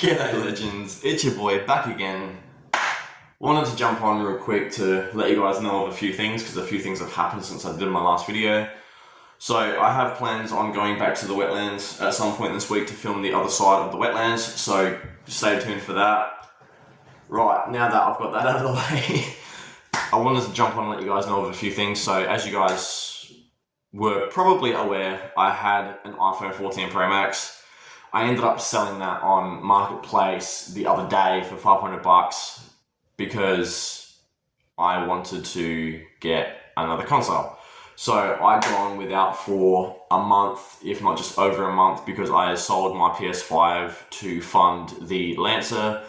G'day legends, it's your boy back again. Wanted to jump on real quick to let you guys know of a few things because a few things have happened since I did my last video. So I have plans on going back to the wetlands at some point this week to film the other side of the wetlands, so stay tuned for that. Right, now that I've got that out of the way, I wanted to jump on and let you guys know of a few things. So as you guys were probably aware, I had an iPhone 14 Pro Max. I ended up selling that on Marketplace the other day for $500 because I wanted to get another console. So I'd gone without for a month, if not just over a month, because I sold my PS5 to fund the Lancer.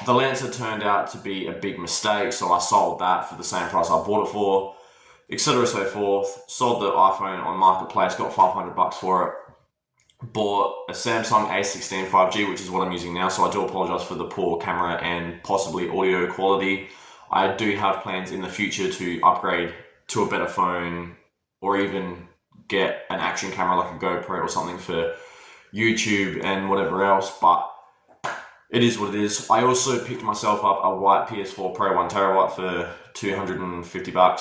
The Lancer turned out to be a big mistake, so I sold that for the same price I bought it for, etc. so forth. Sold the iPhone on Marketplace, got $500 for it. Bought a Samsung A16 5G, which is what I'm using now, so I do apologize for the poor camera and possibly audio quality. I do have plans in the future to upgrade to a better phone or even get an action camera like a GoPro or something for YouTube and whatever else, but it is what it is. I also picked myself up a white PS4 Pro 1TB for $250,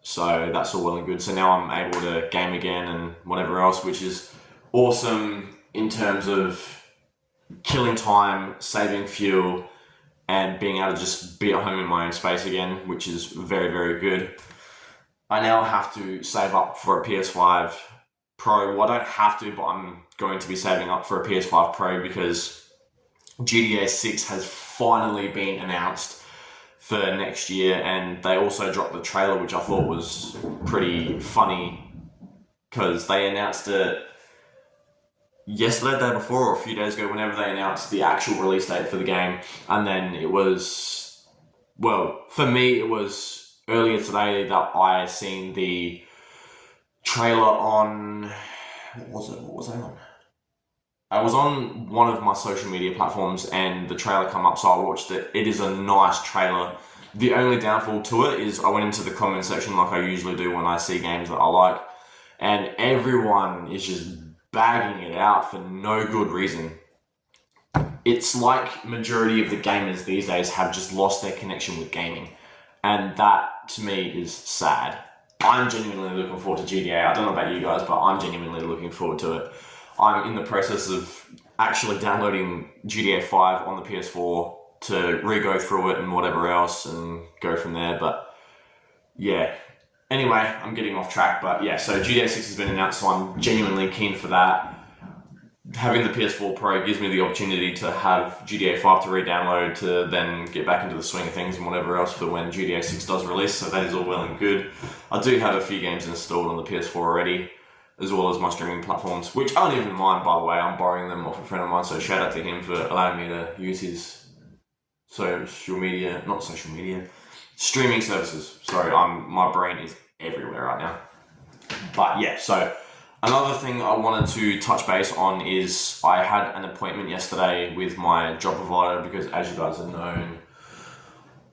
so that's all well and good. So now I'm able to game again and whatever else, which is awesome in terms of killing time, saving fuel, and being able to just be at home in my own space again, which is very, very good. I now have to save up for a PS5 Pro. Well, I don't have to, but I'm going to be saving up for a PS5 Pro because GTA 6 has finally been announced for next year, and they also dropped the trailer, which I thought was pretty funny because they announced it yesterday, the day before, or a few days ago, whenever they announced the actual release date for the game. And then it was, well, for me, it was earlier today that I seen the trailer on, what was I on? I was on one of my social media platforms and the trailer come up, so I watched it. It is a nice trailer. The only downfall to it is I went into the comment section like I usually do when I see games that I like, and everyone is just bagging it out for no good reason. It's like majority of the gamers these days have just lost their connection with gaming, and that to me is sad. I'm genuinely looking forward to GTA. I don't know about you guys, but I'm genuinely looking forward to it. I'm in the process of actually downloading GTA 5 on the PS4 to re-go through it and whatever else and go from there, but yeah. Anyway, I'm getting off track, but yeah, so GTA 6 has been announced, so I'm genuinely keen for that. Having the PS4 Pro gives me the opportunity to have GTA 5 to re-download to then get back into the swing of things and whatever else for when GTA 6 does release, so that is all well and good. I do have a few games installed on the PS4 already, as well as my streaming platforms, which I don't even mind, by the way. I'm borrowing them off a friend of mine, so shout out to him for allowing me to use his streaming services. Sorry, my brain is everywhere right now. But yeah, so another thing I wanted to touch base on is I had an appointment yesterday with my job provider because, as you guys have known,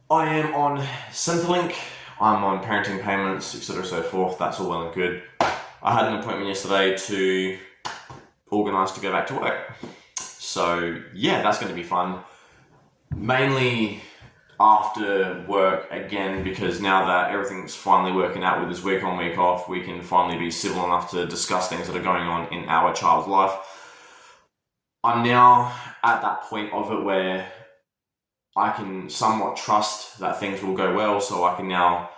I am on Centrelink, I'm on parenting payments, etc. so forth. That's all well and good. I had an appointment yesterday to organise to go back to work. So yeah, that's going to be fun. Mainly after work again, because now that everything's finally working out with this week on, week off, we can finally be civil enough to discuss things that are going on in our child's life. I'm now at that point of it where I can somewhat trust that things will go well, so I can now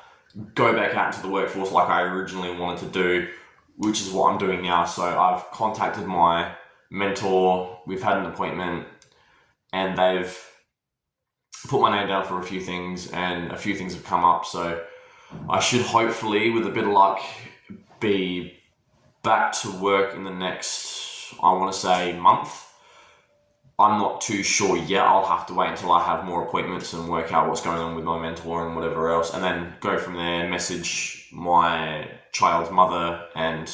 go back out into the workforce like I originally wanted to do, which is what I'm doing now. So I've contacted my mentor, we've had an appointment, and they've put my name down for a few things, and a few things have come up, so I should hopefully, with a bit of luck, be back to work in the next, I want to say, month. I'm not too sure yet. I'll have to wait until I have more appointments and work out what's going on with my mentor and whatever else, and then go from there, message my child's mother and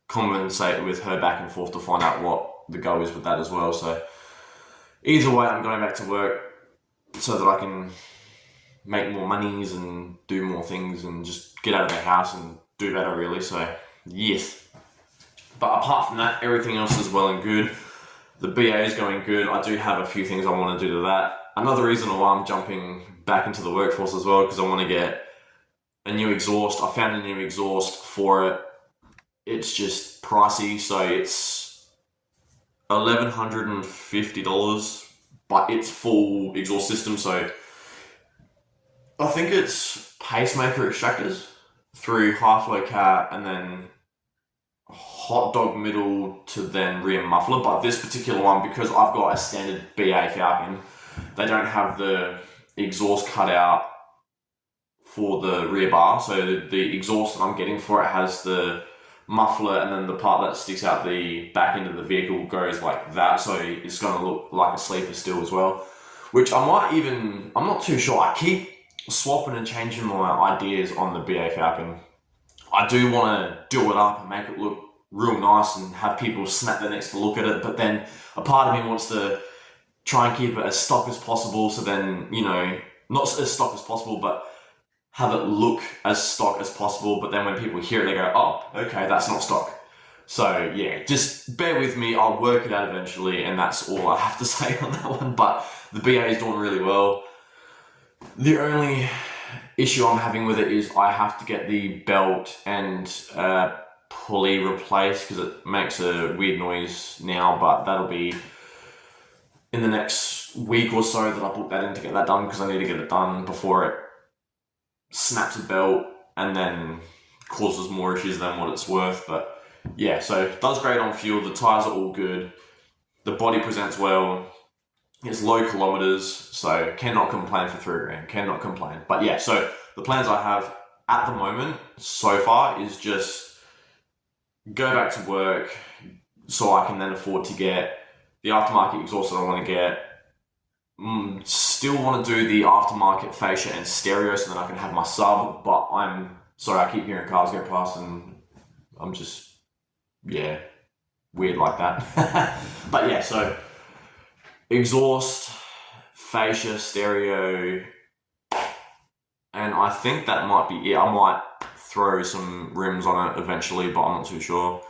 conversate with her back and forth to find out what the go is with that as well. So either way, I'm going back to work so that I can make more monies and do more things and just get out of the house and do better, really. So yes, but apart from that, everything else is well and good. The BA is going good. I do have a few things I want to do to that. Another reason why I'm jumping back into the workforce as well, because I want to get a new exhaust. I found a new exhaust for it. It's just pricey, so it's $1,150, but it's full exhaust system. So I think it's pacemaker extractors through high flow cat and then hot dog middle to then rear muffler. But this particular one, because I've got a standard BA Falcon, they don't have the exhaust cut out for the rear bar. So the exhaust that I'm getting for it has the muffler, and then the part that sticks out the back end of the vehicle goes like that. So it's going to look like a sleeper still as well, which I'm not too sure. I keep swapping and changing my ideas on the BA Falcon. I do want to do it up and make it look real nice and have people snap their necks to look at it, but then a part of me wants to try and keep it as stock as possible, so then, not as stock as possible, but have it look as stock as possible, but then when people hear it, they go, oh, okay, that's not stock. So yeah, just bear with me, I'll work it out eventually, and that's all I have to say on that one. But the BA is doing really well. The only issue I'm having with it is I have to get the belt and pulley replaced, because it makes a weird noise now, but that'll be in the next week or so that I book that in to get that done, because I need to get it done before it snaps a belt and then causes more issues than what it's worth. But yeah, so it does great on fuel. The tires are all good. The body presents well. It's low kilometers, so cannot complain for $3,000. Cannot complain. But yeah, so the plans I have at the moment so far is just go back to work so I can then afford to get the aftermarket exhaust that I want to get. Still want to do the aftermarket fascia and stereo so that I can have my sub, but I'm sorry, I keep hearing cars go past and I'm just, weird like that. But yeah, so exhaust, fascia, stereo, and I think that might be it. I might throw some rims on it eventually, but I'm not too sure.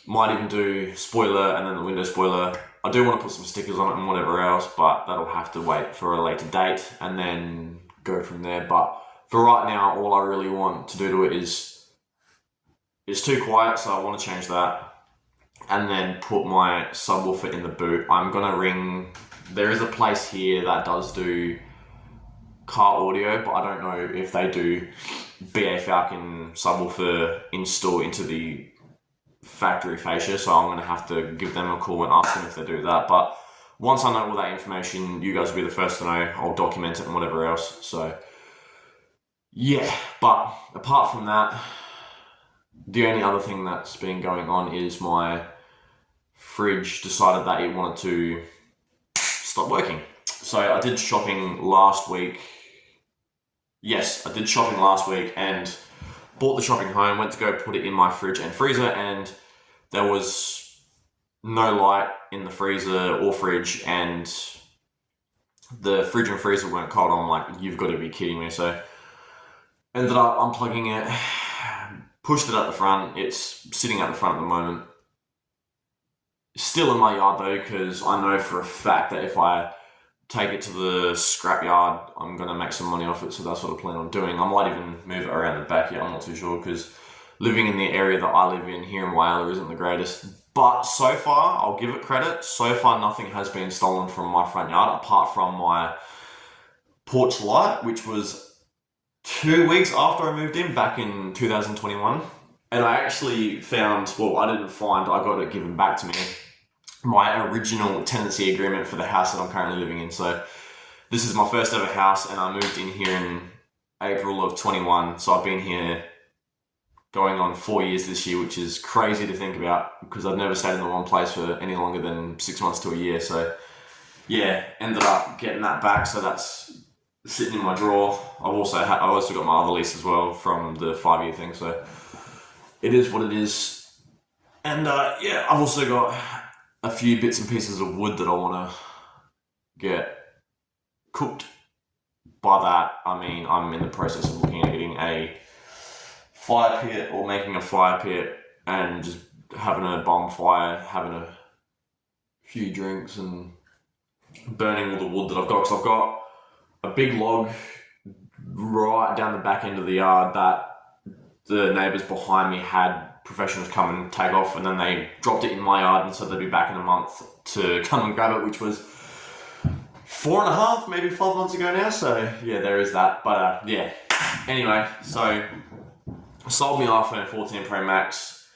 Might even do spoiler and then the window spoiler. I do want to put some stickers on it and whatever else, but that'll have to wait for a later date and then go from there. But for right now, all I really want to do to it is, it's too quiet, so I want to change that. And then put my subwoofer in the boot. I'm gonna ring, there is a place here that does do car audio, but I don't know if they do BA Falcon subwoofer install into the factory fascia, so I'm gonna have to give them a call and ask them if they do that. But once I know all that information, you guys will be the first to know. I'll document it and whatever else. So yeah, but apart from that, the only other thing that's been going on is my fridge decided that it wanted to stop working. So I did shopping last week. Yes, I did shopping last week and bought the shopping home, went to go put it in my fridge and freezer, and there was no light in the freezer or fridge, and the fridge and freezer weren't cold. I'm like, you've got to be kidding me. So ended up unplugging it, pushed it at the front. It's sitting at the front at the moment. Still in my yard though, because I know for a fact that if I take it to the scrap yard, I'm going to make some money off it, so that's what I plan on doing. I might even move it around the back here, I'm not too sure, because living in the area that I live in here in Whyalla isn't the greatest. But so far, I'll give it credit, so far nothing has been stolen from my front yard, apart from my porch light, which was 2 weeks after I moved in, back in 2021. And I actually found, well, I didn't find, I got it given back to me, my original tenancy agreement for the house that I'm currently living in. So this is my first ever house, and I moved in here in April of 21. So I've been here going on 4 years this year, which is crazy to think about, because I've never stayed in the one place for any longer than 6 months to a year. So yeah, ended up getting that back. So that's sitting in my drawer. I also got my other lease as well from the 5-year thing. So it is what it is. And yeah, I've also got a few bits and pieces of wood that I want to get cooked. By that, I mean I'm in the process of looking at getting a fire pit, or making a fire pit and just having a bonfire, having a few drinks and burning all the wood that I've got, because I've got a big log right down the back end of the yard that the neighbours behind me had professionals come and take off, and then they dropped it in my yard and said they'd be back in a month to come and grab it, which was 4.5, maybe 5 months ago now. So yeah, there is that. But yeah, anyway, so I sold my iPhone 14 Pro Max,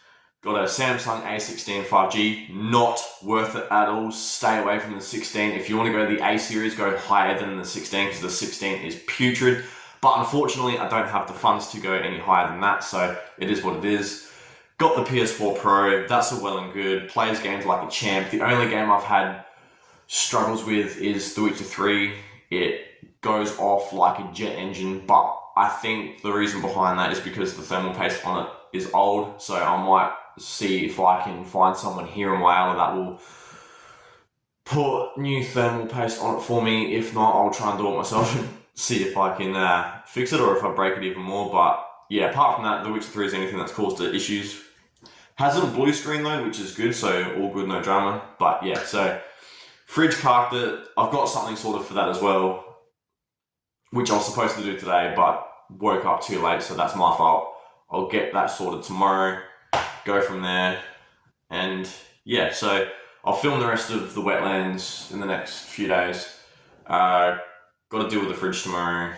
got a Samsung A16 5G, not worth it at all. Stay away from the 16. If you want to go to the A series, go higher than the 16, because the 16 is putrid. But unfortunately, I don't have the funds to go any higher than that, so it is what it is. Got the PS4 Pro, that's all well and good. Plays games like a champ. The only game I've had struggles with is The Witcher 3. It goes off like a jet engine, but I think the reason behind that is because the thermal paste on it is old, so I might see if I can find someone here in Whyalla that will put new thermal paste on it for me. If not, I'll try and do it myself and see if I can fix it, or if I break it even more. But yeah, apart from that, The Witcher 3 is anything that's caused the issues. Hasn't blue screen though, which is good, so all good, no drama. But yeah, so fridge carked it. I've got something sorted for that as well, which I was supposed to do today, but woke up too late, so that's my fault. I'll get that sorted tomorrow, go from there, and yeah, so I'll film the rest of the wetlands in the next few days. Got to deal with the fridge tomorrow.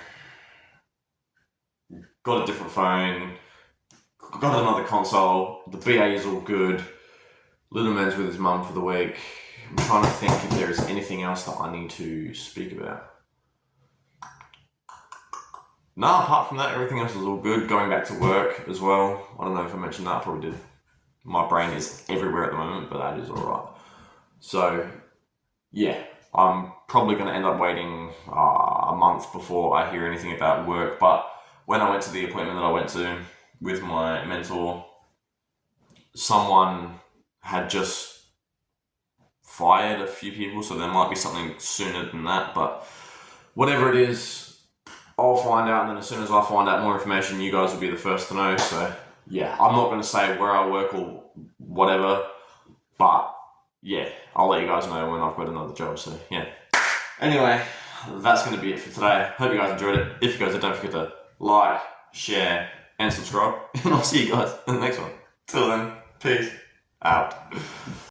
Got a different phone. Got another console. The BA is all good. Little man's with his mum for the week. I'm trying to think if there is anything else that I need to speak about. No, apart from that, everything else is all good. Going back to work as well. I don't know if I mentioned that, I probably did. My brain is everywhere at the moment, but that is alright. So, yeah, I'm probably going to end up waiting a month before I hear anything about work. But when I went to the appointment that I went to with my mentor, someone had just fired a few people, so there might be something sooner than that. But whatever it is, I'll find out, and then as soon as I find out more information, you guys will be the first to know. So yeah, I'm not going to say where I work or whatever, but yeah, I'll let you guys know when I've got another job. So yeah, anyway, that's going to be it for today. Hope you guys enjoyed it. If you guys did, don't forget to like, share and subscribe, and I'll see you guys in the next one. Till then, peace out.